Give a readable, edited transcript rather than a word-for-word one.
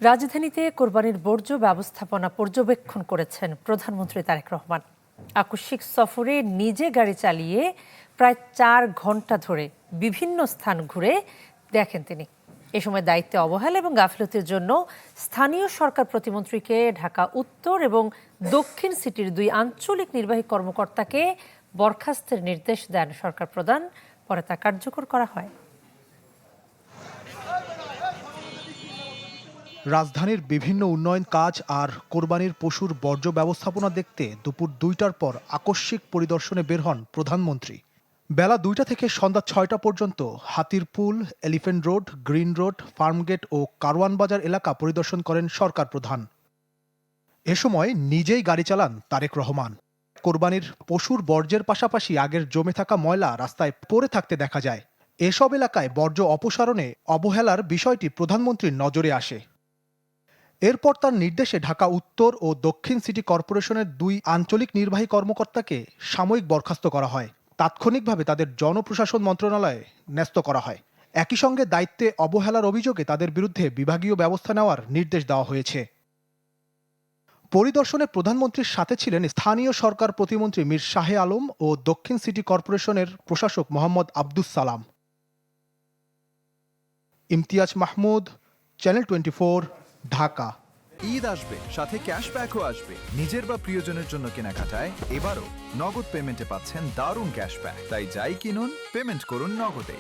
রাজধানীতে কোরবানির বর্জ্য ব্যবস্থাপনা পর্যবেক্ষণ করেছেন প্রধানমন্ত্রী তারেক রহমান। আকস্মিক সফরে নিজে গাড়ি চালিয়ে প্রায় 4 ঘন্টা ধরে বিভিন্ন স্থান ঘুরে দেখেন তিনি। এ সময় দায়িত্বে অবহেলা এবং গাফিলতির জন্য স্থানীয় সরকার প্রতিমন্ত্রীকে ঢাকা উত্তর এবং দক্ষিণ সিটির 2 আঞ্চলিক নির্বাহী কর্মকর্তাকে বরখাস্তের নির্দেশ দেন সরকার প্রধান। পরে তা কার্যকর করা হয়। রাজধানীর বিভিন্ন উন্নয়ন কাজ আর কোরবানির পশুর বর্জ্য ব্যবস্থাপনা দেখতে দুপুর 2টার পর আকস্মিক পরিদর্শনে বের হন প্রধানমন্ত্রী। বেলা 2টা থেকে সন্ধ্যা 6টা পর্যন্ত Hatirpool, Elephant Road, Green Road, Farmgate ও কারওয়ান বাজার এলাকা পরিদর্শন করেন সরকার প্রধান। এ সময় নিজেই গাড়ি চালান তারেক রহমান। কোরবানির পশুর বর্জ্যের পাশাপাশি আগের জমে থাকা ময়লা রাস্তায় পড়ে থাকতে দেখা যায়। এসব এলাকায় বর্জ্য অপসারণে অবহেলার বিষয়টি প্রধানমন্ত্রীর নজরে আসে। এরপর তার নির্দেশে ঢাকা উত্তর ও দক্ষিণ সিটি কর্পোরেশনের 2 আঞ্চলিক নির্বাহী কর্মকর্তাকে সাময়িক বরখাস্ত করা হয়। তাৎক্ষণিকভাবে তাদের জনপ্রশাসন মন্ত্রণালয়ে ন্যস্ত করা হয়। একই সঙ্গে দায়িত্বে অবহেলার অভিযোগে তাদের বিরুদ্ধে বিভাগীয় ব্যবস্থা নেওয়ার নির্দেশ দেওয়া হয়েছে। পরিদর্শনে প্রধানমন্ত্রীর সাথে ছিলেন স্থানীয় সরকার প্রতিমন্ত্রী মীর শাহে আলম ও দক্ষিণ সিটি কর্পোরেশনের প্রশাসক মোহাম্মদ আব্দুস সালাম। ইমতিয়াজ মাহমুদ, চ্যানেল 24, ঢাকা। ঈদ আসবে, সাথে ক্যাশব্যাকও আসবে। নিজের বা প্রিয়জনের জন্য কেনাকাটায় এবারও নগদ পেমেন্টে পাচ্ছেন দারুণ ক্যাশব্যাক। তাই যাই কিনুন, পেমেন্ট করুন নগদে।